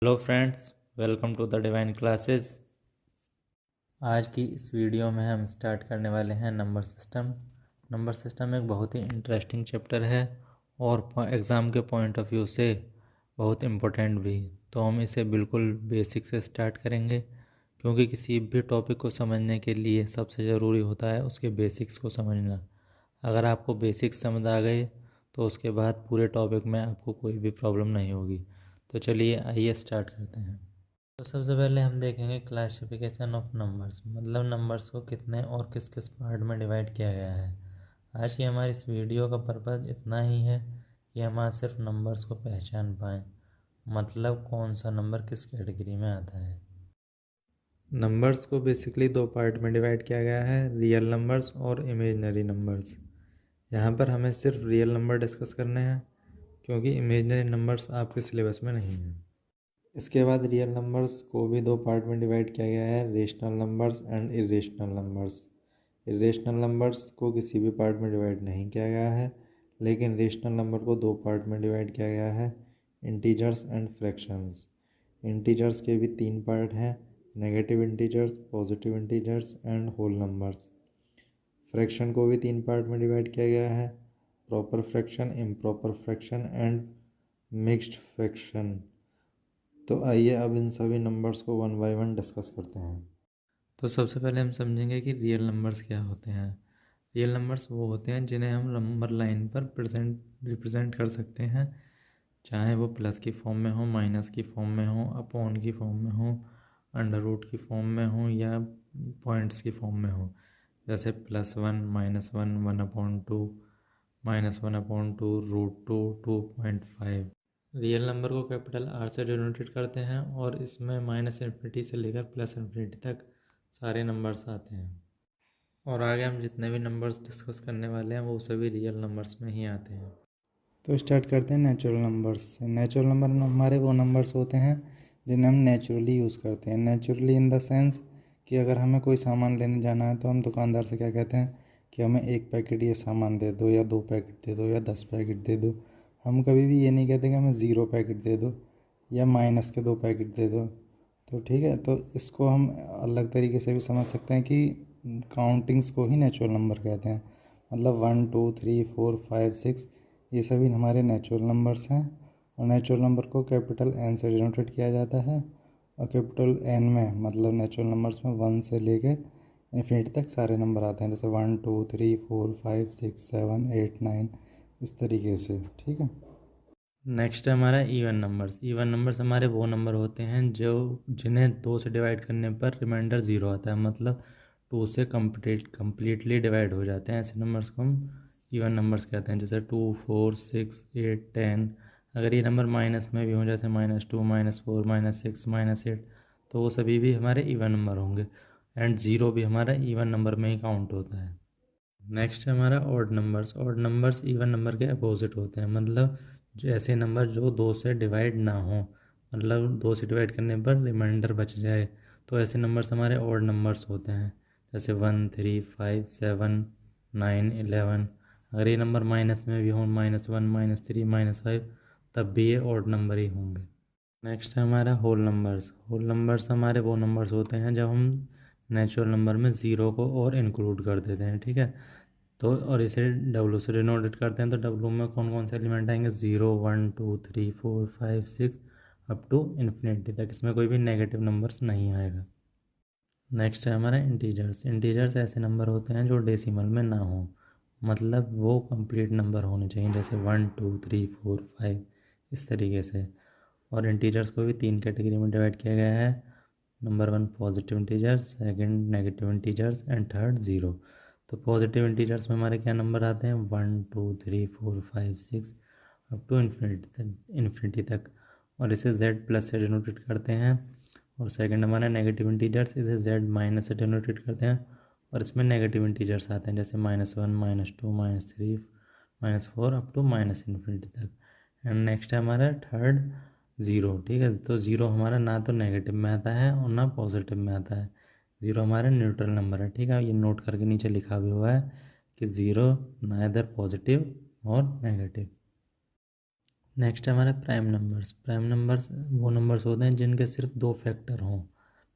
Hello friends, welcome to the divine classes. आज की इस वीडियो में हम स्टार्ट करने वाले हैं नंबर सिस्टम। नंबर सिस्टम एक बहुत ही इंटरेस्टिंग चैप्टर है और एग्ज़ाम के पॉइंट ऑफ व्यू से बहुत इम्पोर्टेंट भी। तो हम इसे बिल्कुल बेसिक से स्टार्ट करेंगे, क्योंकि किसी भी टॉपिक को समझने के लिए सबसे ज़रूरी होता है उसके बेसिक्स को समझना। अगर आपको बेसिक्स समझ आ गए तो उसके बाद पूरे टॉपिक में आपको कोई भी प्रॉब्लम नहीं होगी। तो चलिए आइए स्टार्ट करते हैं। तो सबसे पहले हम देखेंगे क्लासिफिकेशन ऑफ नंबर्स, मतलब नंबर्स को कितने और किस किस पार्ट में डिवाइड किया गया है। आज की हमारी इस वीडियो का पर्पज़ इतना ही है कि हम आज सिर्फ नंबर्स को पहचान पाएँ, मतलब कौन सा नंबर किस कैटेगरी में आता है। नंबर्स को बेसिकली दो पार्ट में डिवाइड किया गया है, रियल नंबर्स और इमेजनरी नंबर्स। यहाँ पर हमें सिर्फ रियल नंबर डिस्कस करने हैं, क्योंकि इमेजनरी नंबर्स आपके सिलेबस में नहीं हैं। इसके बाद रियल नंबर्स को भी दो पार्ट में डिवाइड किया गया है, rational numbers and irrational numbers. Irrational numbers को किसी भी पार्ट में डिवाइड नहीं किया गया है, लेकिन रेशनल नंबर को दो पार्ट में डिवाइड किया गया है, इंटीजर्स एंड फ्रैक्शंस। इंटीजर्स के भी तीन पार्ट हैं, negative integers, positive integers and whole numbers. Fraction को भी तीन पार्ट में डिवाइड किया गया है, proper fraction, improper fraction and mixed fraction. तो आइए अब इन सभी नंबर्स को वन बाय वन डिस्कस करते हैं। तो सबसे पहले हम समझेंगे कि रियल नंबर्स क्या होते हैं। रियल नंबर्स वो होते हैं जिन्हें हम नंबर लाइन पर रिप्रेजेंट कर सकते हैं, चाहे वो प्लस की फॉर्म में हो, माइनस की फॉर्म में हो, अपॉन की फॉर्म में हो, अंडर रूट की फॉर्म में हो या पॉइंट्स की फॉर्म में हो। जैसे +1, -1, 1/2, -1/2, √2, 2.5। रियल नंबर को कैपिटल आर से डिनोटेट करते हैं और इसमें -∞ से लेकर +∞ तक सारे नंबर्स आते हैं। और आगे हम जितने भी नंबर्स डिस्कस करने वाले हैं वो सभी रियल नंबर्स में ही आते हैं। तो स्टार्ट करते हैं नेचुरल नंबर्स से। नेचुरल नंबर हमारे वो नंबर्स होते हैं जिन्हें हम नेचुरली यूज़ करते हैं। नेचुरली इन द सेंस कि अगर हमें कोई सामान लेने जाना है तो हम दुकानदार से क्या कहते हैं कि हमें 1 पैकेट ये सामान दे दो या 2 पैकेट दे दो या 10 पैकेट दे दो। हम कभी भी ये नहीं कहते कि हमें 0 पैकेट दे दो या माइनस के 2 पैकेट दे दो। तो ठीक है, तो इसको हम अलग तरीके से भी समझ सकते हैं कि काउंटिंग्स को ही नेचुरल नंबर कहते हैं। मतलब 1 2 3 4 5 6 ये सभी हमारे नेचुरल नंबर्स हैं। और नेचुरल नंबर को कैपिटल एन से डिनोटेट किया जाता है। और कैपिटल एन में मतलब नेचुरल नंबर्स में 1 से लेके इन्फिनिटी तक सारे नंबर आते हैं, जैसे 1 2 3 4 5 6 7 8 9, इस तरीके से। ठीक है, नेक्स्ट है हमारा इवन नंबर्स। इवन नंबर्स हमारे वो नंबर होते हैं जो जिन्हें 2 से डिवाइड करने पर रिमाइंडर 0 आता है, मतलब 2 से कम्प्लीटली डिवाइड हो जाते हैं। ऐसे नंबर्स को हम इवन नंबर्स कहते हैं, जैसे 2 4 6 8 10। अगर ये नंबर माइनस में भी हों, जैसे -2 -4 -6 -8, तो वो सभी भी हमारे इवन नंबर होंगे। एंड 0 भी हमारा इवन नंबर में ही काउंट होता है। नेक्स्ट है हमारा odd numbers. Odd numbers even number के अपोजिट होते हैं, मतलब जो ऐसे नंबर जो 2 से डिवाइड ना हो, मतलब 2 से डिवाइड करने पर रिमाइंडर बच जाए, तो ऐसे नंबर्स हमारे ऑड नंबर्स होते हैं, जैसे 1 3 5 7 9 11। अगर ये नंबर माइनस में भी हों, -1 -3 -5, तब भी ये ऑड नंबर ही होंगे। नेक्स्ट है हमारा होल नंबर्स। होल नंबर्स हमारे वो नंबर्स होते हैं जब हम नेचुरल नंबर में 0 को और इंक्लूड कर देते हैं। ठीक है, तो और इसे डब्लू से डिनोटेट करते हैं। तो डब्लू में कौन कौन से एलिमेंट आएंगे? 0 1 2 3 4 5 6 अप टू इन्फिनिटी तक। इसमें कोई भी नेगेटिव नंबर्स नहीं आएगा। नेक्स्ट है हमारा इंटीजर्स। इंटीजर्स ऐसे नंबर होते हैं जो डेसिमल में ना हो, मतलब वो कंप्लीट नंबर होने चाहिए, जैसे 1 2 3 4 5, इस तरीके से। और इंटीजर्स को भी 3 कैटेगरी में डिवाइड किया गया है। Number 1 positive integers, second negative integers and third 0। तो पॉजिटिव इंटीजर्स में हमारे क्या नंबर आते हैं? 1 2 3 4 5 6 अप टू इन्फिनिटी तक। और इसे z प्लस से डिनोटेट करते हैं। और सेकंड हमारा नेगेटिव इंटीजर्स, इसे z माइनस से डिनोटेट करते हैं। और इसमें नेगेटिव इंटीजर्स आते हैं, जैसे -1 -2 -3 -4 अप टू इन्फिनिटी तक। एंड नेक्स्ट है हमारा थर्ड 0। ठीक है, तो 0 हमारा ना तो नेगेटिव में आता है और ना पॉजिटिव में आता है। 0 हमारा न्यूट्रल नंबर है। ठीक है, ये नोट करके नीचे लिखा भी हुआ है कि 0 ना इधर पॉजिटिव और नेगेटिव। नेक्स्ट है हमारे प्राइम नंबर्स। प्राइम नंबर्स वो नंबर्स होते हैं जिनके सिर्फ दो फैक्टर हों,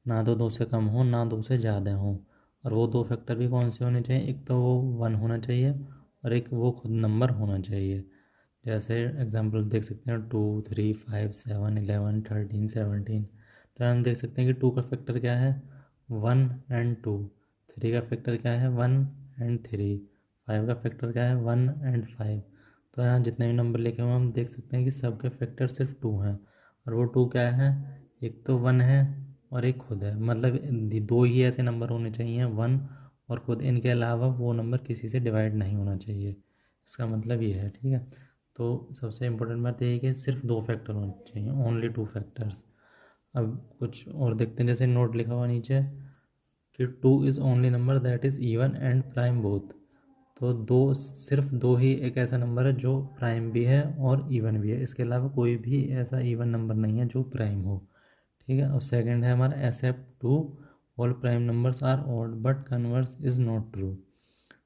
ना तो दो से कम हो ना दो से ज़्यादा हो। और वो दो फैक्टर भी कौन से होने चाहिए, एक तो वो 1 होना चाहिए और एक वो खुद नंबर होना चाहिए। जैसे एग्जांपल देख सकते हैं 2, 3, 5, 7, 11, 13, 17। तो हम देख सकते हैं कि 2 का फैक्टर क्या है, 1 एंड 2। 3 का फैक्टर क्या है, 1 एंड 3। 5 का फैक्टर क्या है, 1 एंड 5। तो यहाँ जितने भी नंबर लिखे हुए हम देख सकते हैं कि सबके फैक्टर सिर्फ 2 हैं। और वो 2 क्या है, एक तो 1 है और एक खुद है। मतलब दो ही ऐसे नंबर होने चाहिए, 1 और खुद। इनके अलावा वो नंबर किसी से डिवाइड नहीं होना चाहिए। इसका मतलब ये है, ठीक है। तो सबसे इम्पोर्टेंट बात यही है कि सिर्फ दो फैक्टर होने चाहिए, ओनली 2 फैक्टर्स। अब कुछ और देखते हैं, जैसे नोट लिखा हुआ नीचे कि 2 is only number that is even and prime both. तो सिर्फ दो ही एक ऐसा नंबर है जो प्राइम भी है और इवन भी है। इसके अलावा कोई भी ऐसा इवन नंबर नहीं है जो प्राइम हो, ठीक है। और सेकंड है हमारा except 2 all prime numbers are odd but converse is not true,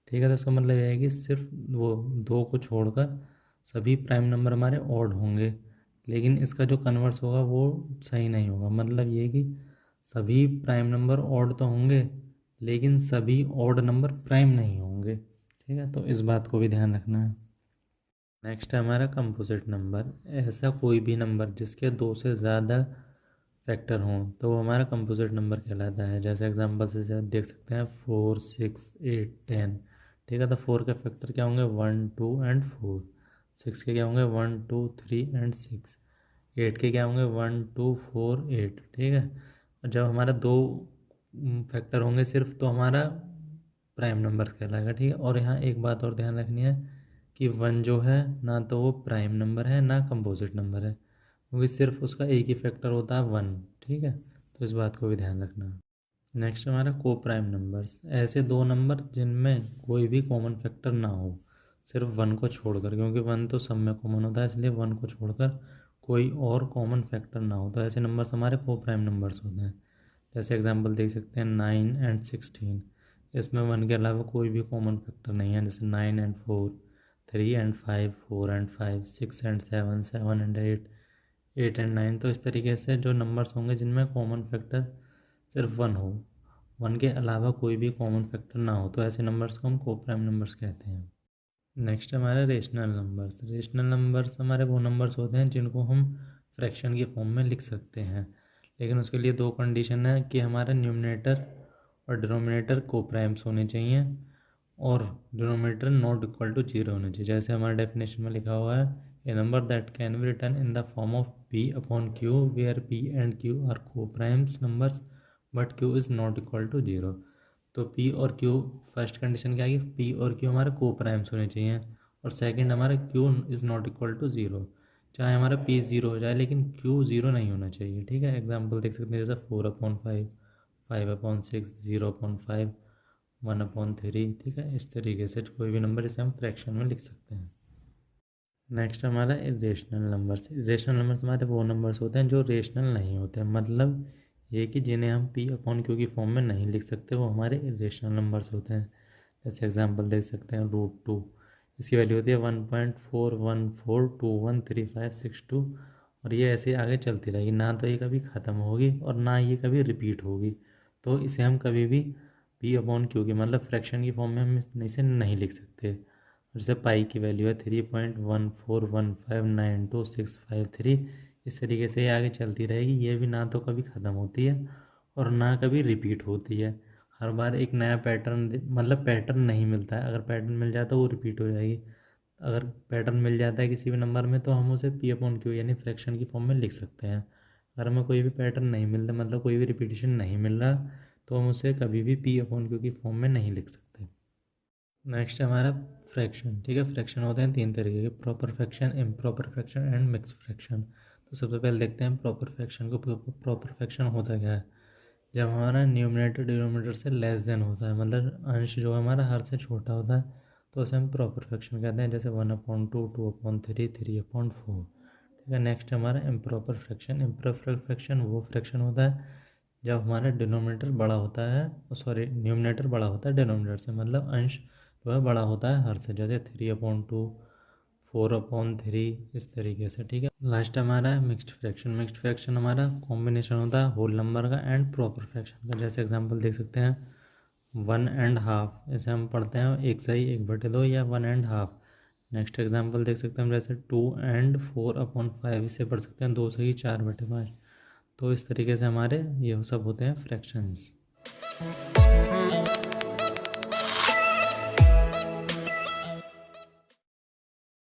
ठीक है। तो इसका मतलब यह है कि सिर्फ वो 2 को छोड़कर सभी प्राइम नंबर हमारे ऑड होंगे, लेकिन इसका जो कन्वर्स होगा वो सही नहीं होगा। मतलब ये कि सभी प्राइम नंबर ऑड तो होंगे लेकिन सभी ऑड नंबर प्राइम नहीं होंगे, ठीक है। तो इस बात को भी ध्यान रखना है। नेक्स्ट है हमारा कंपोजिट नंबर। ऐसा कोई भी नंबर जिसके 2 से ज़्यादा फैक्टर हों तो वो हमारा कंपोजिट नंबर कहलाता है। जैसे एग्जांपल से देख सकते हैं 4, 6, 8, 10, ठीक है। तो 4 के फैक्टर क्या होंगे, 1, 2 एंड 4। 6 के क्या होंगे, 1, 2, 3 एंड 6। 8 के क्या होंगे, 1, 2, 4, 8, ठीक है। और जब हमारा दो फैक्टर होंगे सिर्फ तो हमारा प्राइम नंबर कहलाएगा, ठीक है। और यहाँ एक बात और ध्यान रखनी है कि 1 जो है ना तो वो प्राइम नंबर है ना कंपोजिट नंबर है, क्योंकि सिर्फ उसका एक ही फैक्टर होता है 1, ठीक है। तो इस बात को भी ध्यान रखना। नेक्स्ट हमारा को प्राइम नंबर्स। ऐसे दो नंबर जिनमें कोई भी कॉमन फैक्टर ना हो, सिर्फ 1 को छोड़कर, क्योंकि 1 तो सब में कॉमन होता है, इसलिए 1 को छोड़कर कोई और कॉमन फैक्टर ना हो, तो ऐसे नंबर्स हमारे को प्राइम नंबर्स होते हैं। जैसे एग्जांपल देख सकते हैं 9 एंड 16। इसमें 1 के अलावा कोई भी कॉमन फैक्टर नहीं है, जैसे 9 and 4, 3 and 5, 4 and 5, 6 and 7, 7 and 8, 8 and 9। तो इस तरीके से जो नंबर्स होंगे जिनमें कॉमन फैक्टर सिर्फ 1 हो, 1 के अलावा कोई भी कॉमन फैक्टर ना हो, तो ऐसे नंबर्स को हम को प्राइम नंबर्स कहते हैं। नेक्स्ट हमारे रेशनल नंबर्स। रेशनल नंबर्स हमारे वो नंबर्स होते हैं जिनको हम फ्रैक्शन की फॉर्म में लिख सकते हैं, लेकिन उसके लिए दो कंडीशन है कि हमारा न्यूमरेटर और डिनोमिनेटर को प्राइम्स होने चाहिए और डिनोमिनेटर नॉट इक्वल टू 0 होना चाहिए। जैसे हमारे डेफिनेशन में लिखा हुआ है, a number that can be written in the form of p upon q where p and q are coprimes numbers but q is not equal to 0। तो P और Q, फर्स्ट कंडीशन क्या है कि P और Q हमारे को primes होने चाहिए, और सेकंड हमारा Q is not equal to 0। चाहे हमारा P 0 हो जाए लेकिन Q 0 नहीं होना चाहिए, ठीक है। एग्जांपल देख सकते हैं जैसे 4/5, 5/6, 0/5, 1/3, ठीक है। इस तरीके से कोई भी नंबर इसे हम फ्रैक्शन में लिख सकते हैं। नेक्स्ट हमारा इरेशनल नंबर्स। इरेशनल नंबर्स हमारे वो नंबर्स होते हैं जो रेशनल नहीं होते, मतलब ये कि जिन्हें हम p अपॉन q की फॉर्म में नहीं लिख सकते, वो हमारे इरेशनल नंबर्स होते हैं। जैसे एग्जांपल देख सकते हैं √2, इसकी वैल्यू होती है 1.414213562, और ये ऐसे आगे चलती रहेगी, ना तो ये कभी ख़त्म होगी और ना ये कभी रिपीट होगी। तो इसे हम कभी भी p अपॉन q की मतलब फ्रैक्शन की फॉर्म में हम इसे नहीं लिख सकते। जैसे पाई की वैल्यू है 3.141592653। इस तरीके से ये आगे चलती रहेगी, ये भी ना तो कभी ख़त्म होती है और ना कभी रिपीट होती है। हर बार एक नया पैटर्न, मतलब पैटर्न नहीं मिलता है। अगर पैटर्न मिल जाता है वो रिपीट हो जाएगी, अगर पैटर्न मिल जाता है किसी भी नंबर में तो हम उसे p अपॉन क्यू यानी फ्रैक्शन की फॉर्म में लिख सकते हैं। अगर हमें कोई भी पैटर्न नहीं मिलता, मतलब कोई भी रिपीटिशन नहीं मिल रहा, तो हम उसे कभी भी p अपॉन क्यू की फॉर्म में नहीं लिख सकते। नेक्स्ट हमारा फ्रैक्शन, ठीक है। फ्रैक्शन होते हैं 3 तरीके के, proper fraction, improper fraction and mix fraction. तो सबसे पहले देखते हैं प्रॉपर फ्रैक्शन को। प्रॉपर फ्रैक्शन होता क्या है, जब हमारा न्यूमरेटर डिनोमिनेटर से लेस देन होता है, मतलब अंश जो हमारा हर से छोटा होता है, तो उसे हम प्रॉपर फ्रैक्शन कहते हैं। जैसे 1/2, 2/3, 3/4, ठीक है। नेक्स्ट हमारा इम्प्रॉपर फ्रैक्शन। इम्प्रॉपर फ्रैक्शन वो फ्रैक्शन होता है जब हमारा डिनोमिनेटर बड़ा होता है, सॉरी न्यूमरेटर बड़ा होता है डिनोमिनेटर से, मतलब अंश जो है बड़ा होता है हर से। जैसे 3/2, 4/3 इस तरीके से। ठीक है, लास्ट हमारा है मिक्स्ड फ्रैक्शन। मिक्स्ड फ्रैक्शन हमारा कॉम्बिनेशन होता है होल नंबर का एंड प्रॉपर फ्रैक्शन का। जैसे एग्जांपल देख सकते हैं 1.5, इसे हम पढ़ते हैं 1/1/2 या 1.5। नेक्स्ट एग्जांपल देख सकते हैं हम जैसे 2 and 4/5, इसे पढ़ सकते हैं 2/4/5। तो इस तरीके से हमारे ये सब होते हैं फ्रैक्शंस।